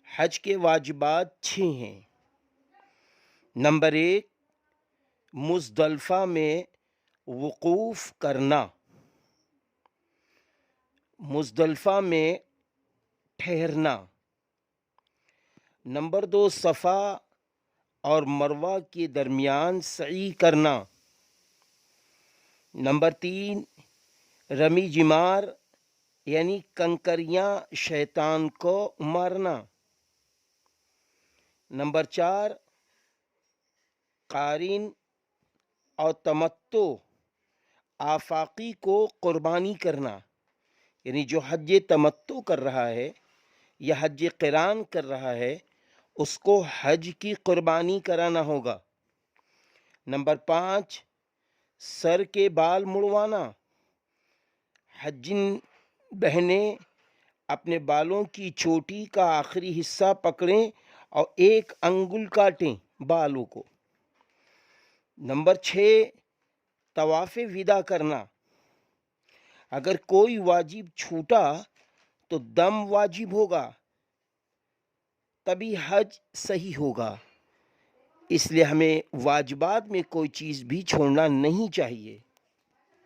حج کے واجبات 6 ہیں۔ نمبر 1، مزدلفہ میں وقوف کرنا، مزدلفہ میں ٹھہرنا۔ نمبر 2، صفا اور مروہ کے درمیان سعی کرنا۔ نمبر 3، رمی جمار یعنی کنکریاں شیطان کو مارنا۔ نمبر 4، قارن اور تمتع آفاقی کو قربانی کرنا، یعنی جو حج تمتع کر رہا ہے یا حج قران کر رہا ہے اس کو حج کی قربانی کرانا ہوگا۔ نمبر 5، سر کے بال مڑوانا۔ حجین بہنیں اپنے بالوں کی چوٹی کا آخری حصہ پکڑیں اور 1 انگل کاٹیں بالوں کو۔ نمبر 6، طواف وداع کرنا۔ اگر کوئی واجب چھوٹا تو دم واجب ہوگا، تبھی حج صحیح ہوگا، اس لیے ہمیں واجبات میں کوئی چیز بھی چھوڑنا نہیں چاہیے۔